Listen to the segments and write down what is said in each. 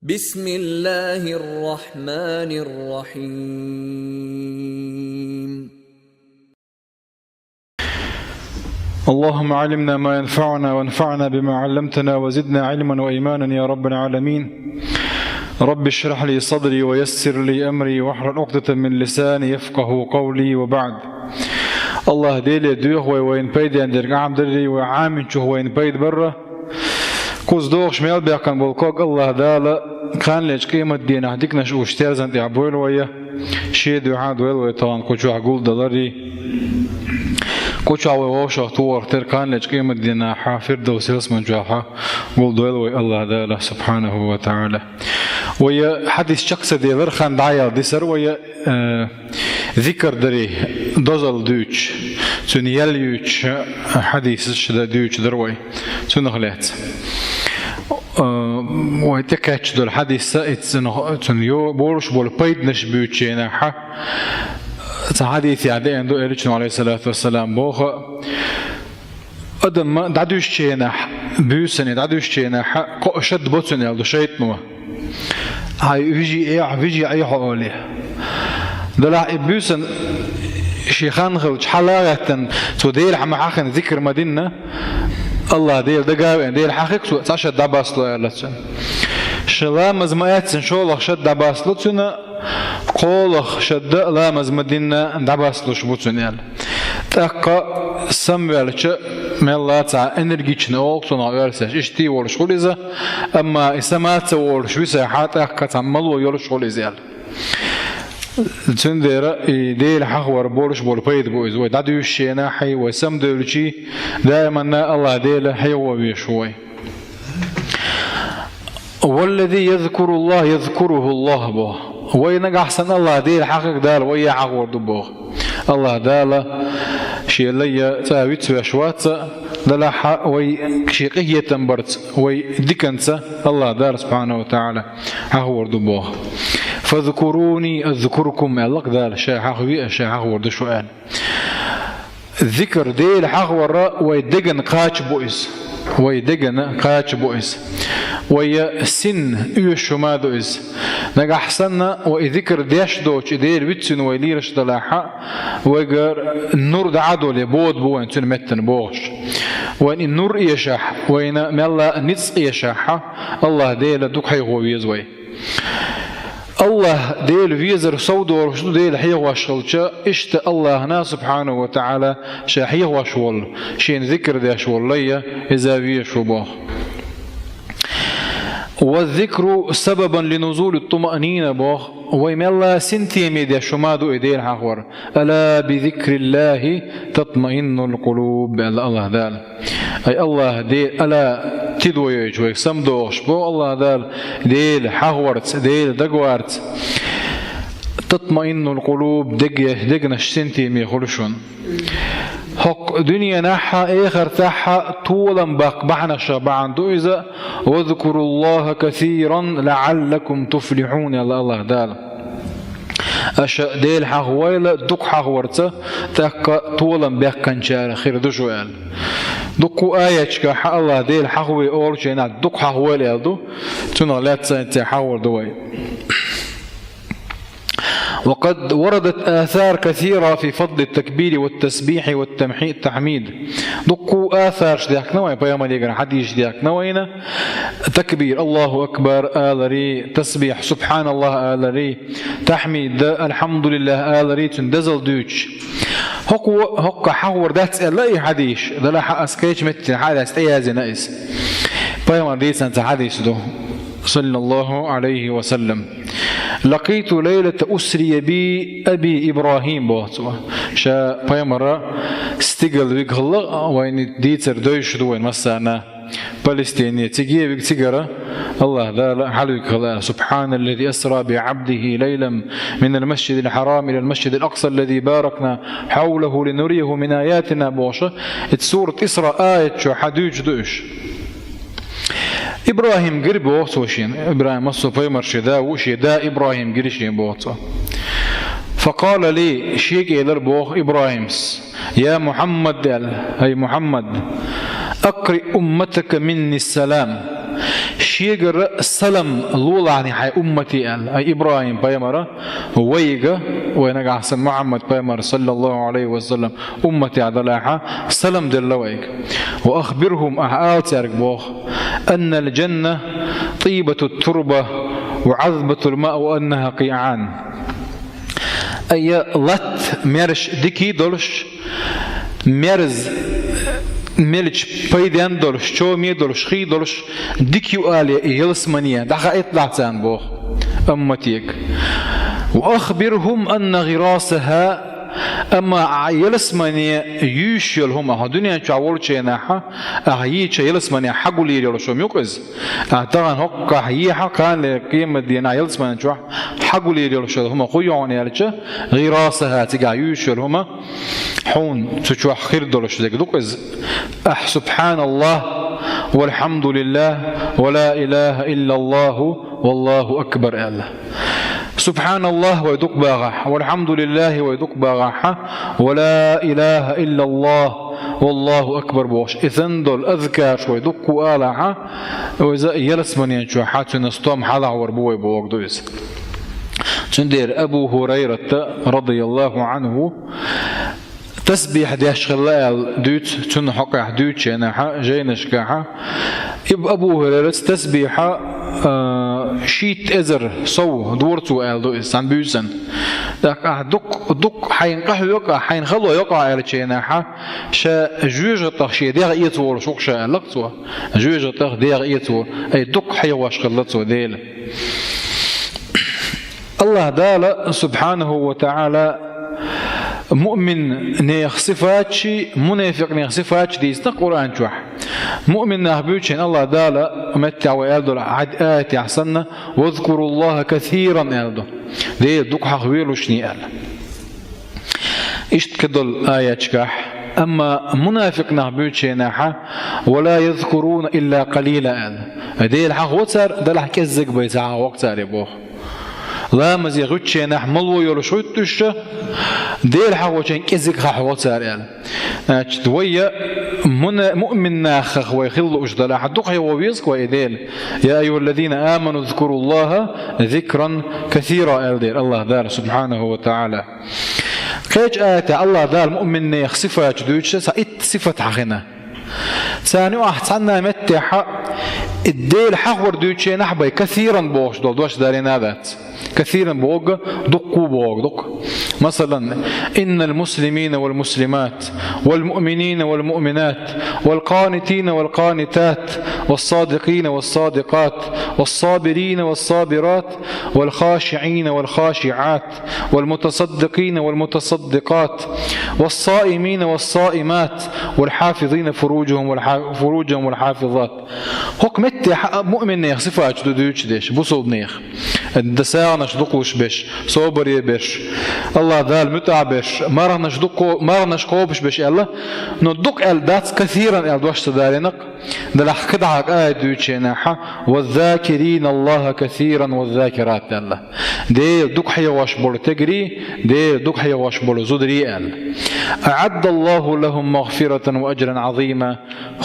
بسم الله الرحمن الرحيم. اللهم علمنا ما ينفعنا وانفعنا بما علمتنا وزدنا علما وإيمانا يا رب العالمين. رب اشرح لي صدري ويسر لي أمري واحلل عقدة من لساني يفقه قولي. وبعد، الله ديلي دوخ وين بيد عندك عام دري وعامن شو وين بيد برا كوز دوخش ميل بيقن بالكوك الله دالا كان ليش قيمة دين عندكنا شو اشترزن تعبول ويا شيء دعاء ويا طبعا كوشو عقول دلاري كوشو ووشة طور تركان ليش قيمة دين حافر دوسيلس من جاحة قول دويل ويا الله دالا سبحانه وتعالى. ويا حديث شخص دي ورخان دعيا دي سر ويا ذكر دري دوزل دوش سنيال يوش حديث شدا دوش دروي سنخلات ويتكاتش دول حديث سنيو بورش بول بيد نشبوتشينا ح حديث يعني عنده إيريشن عليه الصلاة والسلام بوخ أدم ما دعوش شينا بيوسني دعوش شينا ح شد بوتسني على شيء نوع هاي بيجي أي حوالي دلع بيوسن شيخان خلج حلاقة توديل عم حاخن ذكر مدينة الله ديل دقاوين ديل حقيقة تشد دباس لاتن شلام مزمات إن شاء الله شد دباس لاتن قولخ شد لا مزمدينة دباس لشبوتن يال تأكا سموالش ملا تاع انرجيشن أوكسون عيارسش إشتي ورش خليزة أما إسمات ورش وساحات أكا تعملوا يورش خليزة تندر ديل حخور بورش بول بيد بويز ودعو الشينا حي وسم دولشي دائما الله ديل حي وبيشوي. والذي يذكر الله يذكره الله به وين أحسن الله ديل حقك دال ويا حخور دبوه الله دال شيء لي تاويت وشوات دل حق وي شيقية تنبرت وي دكنت الله دال سبحانه وتعالى حخور دبوه. فاذكروني أذكركم ألق ذال شيء حقوي شيء حقور ده سؤال ذكر ديل حقور ويدقن قاش بويس ويدقن قاش بويس ويا سن يوش ما دويس نجح سنة وذكر ديش دوش ديل بتسن ويليرش دلاحة ويجر النور دعادو لبود بوين تن متن بوش وين النور يشح وين ملا نص يشح الله ديل دوك حي هو يزوي الله ديل فيزر صودور شو ديل حيه واشغلشة اشت الله هنا سبحانه وتعالى شاحيه واشول شين ذكر ذا شول ليا إذا فيه شبه. والذكر سببا لنزول الطمأنينة بوخ ويملا سنتي ميديا شمادو إديل حخور ألا بذكر الله تطمئن القلوب الله دال أي الله ديل ألا تدويج ويسم دوش بو الله دال ديل حخورت ديل دقوارت تطمئن القلوب دقنش سنتي ميخلشون حق دنيا نحا آخر تحا طولا بقبعنا شبعا دوئزة واذكروا الله كثيرا لعلكم تفلحون يا الله دال أشا ديل حقويلة دق حقورته تاكا طولا بقن شار خير دو شوال دقو آياتك حق الله ديل حقوي أول شينا دق حقويلة يالدو تنا لا تحاور دوي. وقد وردت آثار كثيرة في فضل التكبير والتسبيح والتحميد. دقوا آثار شديك نوعي بياما ليقنا حديث شديك نوعينا تكبير الله أكبر آلري تسبيح سبحان الله آلري تحميد الحمد لله آلري تندزل دوش هقا حور دات لا حديث ده لا حق اسكيش مت حدا استيازي ناقص بياما ديس انت حديث ده صلى الله عليه وسلم. لقيت ليلة أسري بي أبي إبراهيم بواتوا شا بيمرة استقل بيك الله وين ديتر دوش دوين مسانا فلسطينية تجي بيك تجرة الله لا حلوك الله سبحان الذي أسرى بعبده ليلا من المسجد الحرام إلى المسجد الأقصى الذي باركنا حوله لنريه من آياتنا بوشة سورة إسراء آية شو حدوش دوش إبراهيم قرب وصوشين إبراهيم مصطفى مرشدا وشدا إبراهيم قرشين بوصو فقال لي شيك إلى بوخ إبراهيم يا محمد أي محمد أقرئ أمتك مني السلام شيغر السلام لولاني حي أمتي أي إبراهيم بيمرة ويجا وينجا حسن محمد بيمر صلى الله عليه وسلم أمتي عدلاحة سلام دلويك وأخبرهم أحال ترك أن الجنة طيبة التربة وعذبة الماء وأنها قيعان أي لت مرش ديكي دولش مرز ملش بيدان دولش شومي دولش خي دولش ديكيو آلي يلسمانيا دخا إطلع تان بوخ أمتيك وأخبرهم أن غراسها أما يلسمانيا يوشيل هم هدنيا تعول شيناها أهيج يلسمانيا حقو لي يلشوم يوكز طبعا هوك هيها كان لقيمة دينا يلسمانيا جوا حقو لي يلشوم هم قيون يلشة غراسها تجا يوشيل هم حون تشوا خير دولش ذيك دوكز سبحان الله والحمد لله ولا إله إلا الله والله أكبر الله سبحان الله ويدق باغح والحمد لله ويدق باغح ولا إله إلا الله والله أكبر بوش إذن دول أذكار ويدق آلعة وإذا يلس من ينشو حاتو نستوم حالع وربوي بوق دويس تندير أبو هريرة رضي الله عنه تسبيح ديش خلال دوت تن حقح دوت شينا جينش كاحا أبو هريرة تسبيحة شيت أزر صو دورتو ألدو إنسان بيوسن دق حينقح يقع حينخلو يقع على شينا شا جوجة تخشي دير إيتور شوك شا لقتو جوجة تخ دير إيتور أي دق حيواش خلتو ديل الله دال سبحانه وتعالى مؤمن نيخ صفاتشي منافق نيخ صفاتشي دي يستق قرآن جوح مؤمن نهبوتشين الله دالا متع ويالدو عد آتي أحسن واذكروا الله كثيرا يالدو دي دوك حقويلو شني قال إشت كدل آية جكاح أما منافق نهبوتشين ولا يذكرون إلا قليلا قال دي الحق وتر دلح كزك بيتعا وقتار يبوه لا مزيغوتشي نحمل ويرشوتش ديل حوشين كزك حوتار يعني دوية مؤمن ناخخ ويخل أجدل حدوق يوبيزك وإديل يا أيها الذين آمنوا اذكروا الله ذكرا كثيرا الدير الله دار سبحانه وتعالى كيج آية الله دار مؤمن ناخ صفة جدوش سأت صفة حقنا ثاني أحسننا متى الديل حور دوتشي نحبي كثيرا بوش دوش دارين ذات كثيرا بوق دقوا بوق دق مثلا إن المسلمين والمسلمات والمؤمنين والمؤمنات والقانتين والقانتات والصادقين والصادقات والصابرين والصابرات والخاشعين والخاشعات والمتصدقين والمتصدقات والصائمين والصائمات والحافظين فروجهم والحافظات حكمت مؤمن نيخ صفات دودوش ديش بوصود نيخ الدساغ نشدقوش بش صوبر يبش الله دال متع بش مر نشقوبش بش الله ندق الدات كثيرا الدوش تدارينق دلح كدعك آية دوتشيناحا والذاكرين الله كثيرا والذاكرات الله دي دق حيا واشبول تجري دي دق حيا واشبول زدري أعد الله لهم مغفرة وأجرا عظيما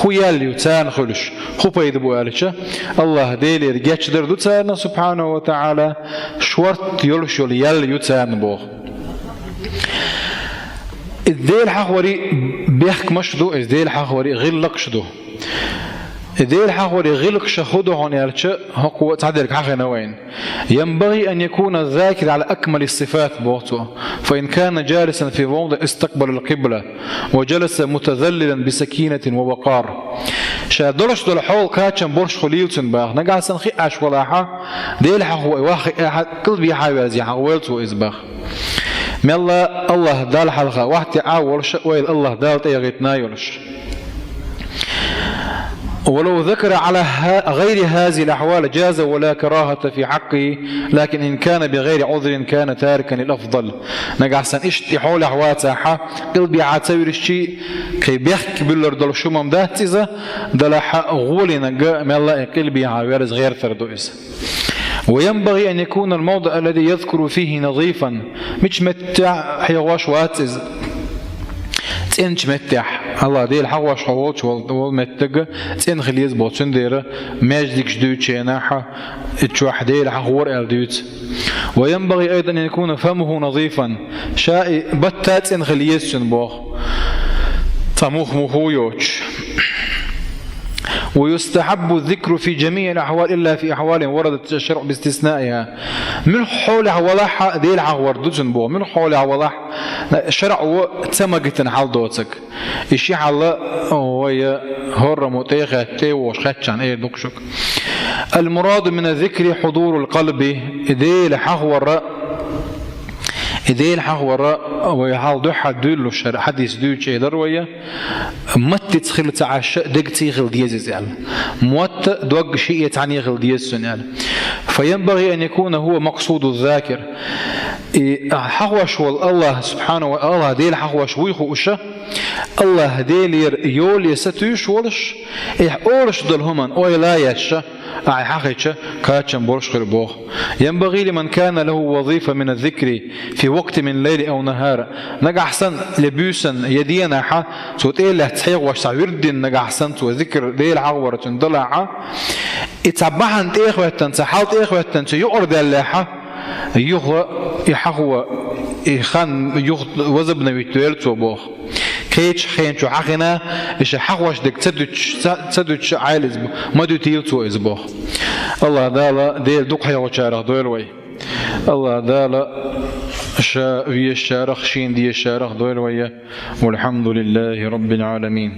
خيال يتان خلش خو يدبو ألشة الله دي لرجعش دردو تسانا سبحانه وتعالى شورت يلش يل يتان بوغ الديل حقوري بيحك مشدو الديل حقوري غلق شدو الديل حقوري غلق شخدو هون يلشة هو تعدلك حقنا وين ينبغي أن يكون الذاكر على أكمل الصفات بوقته فإن كان جالسا في موضع استقبل القبلة وجلس متذللا بسكينة ووقار شادرش دول حول كاتشن برش خليلتن باغ نقع سنخي عش ولاحا ديل حقوي واخي قلبي حاول زي حاولتو إزباغ من الله دال حلقة واحد تعاول وإذ الله دال تيغيتنا يولش ولو ذكر على غير هذه الأحوال جاز ولا كراهة في حقه لكن إن كان بغير عذر كان تاركا الأفضل نقع سن إشتي حول أحواتها قلبي عاتوير الشيء كي بيحكي بالردل شمم داتزة دلح غولي نقا من الله قلبي عاويرز غير ثردوئز وينبغي أن يكون الموضع الذي يذكر فيه نظيفا مش متع حيواش واتز تنش متح الله ديل حواش حواش والمتجة تين خليز بوتشن ديره ماجدك جدود شيناحة تشوح ديل حور الدوت وينبغي أيضا أن يكون فمه نظيفا شاء بتات إن خليز شنبوخ تموخ مخويوش ويستحب الذكر في جميع الأحوال إلا في أحوال وردت الشرع باستثنائها من حول حولها ديل حور دوجن بو من حول حولها شرع تمجت حال دوتك إشي حلا ويا هر متيخة تيوش خدشان إيه دوكشك المراد من الذكر حضور القلب ديل حور إذا حور ويحال دوحة دولو الشرع حديث دوش دروية مت تخيل تعش دق تيخل ديزز يعني موت دوق شيء تعني خل ديزن يعني فينبغي أن يكون هو مقصود الذاكر حوش والله سبحانه وتعالى ديل حوش ويخو أشه الله ديل يول يستوش ولش أورش دلهمن أو لا يشه أي حقيقة كاتشن بورش خربوه ينبغي لمن كان له وظيفة من الذكر في وقت من الليل أو نهار نجا أحسن لبيوسن يدينا ح صوت إيه له تحيق وشعورد نجا أحسن وذكر ليل عورة ضلع اتبعن إخوة سحالت إخوة يقرد اللحة يحقوا يخان وزبنا بيتويل صبوخ كيتش خين شو حقنا إيش حقوش دك تدوش عائلز ما دو تيلتو إزبوخ الله دالا ديل دوق حيوة شارخ دويل وي الله دالا شا ويا الشارخ شين دي الشارخ دويل وي والحمد لله رب العالمين.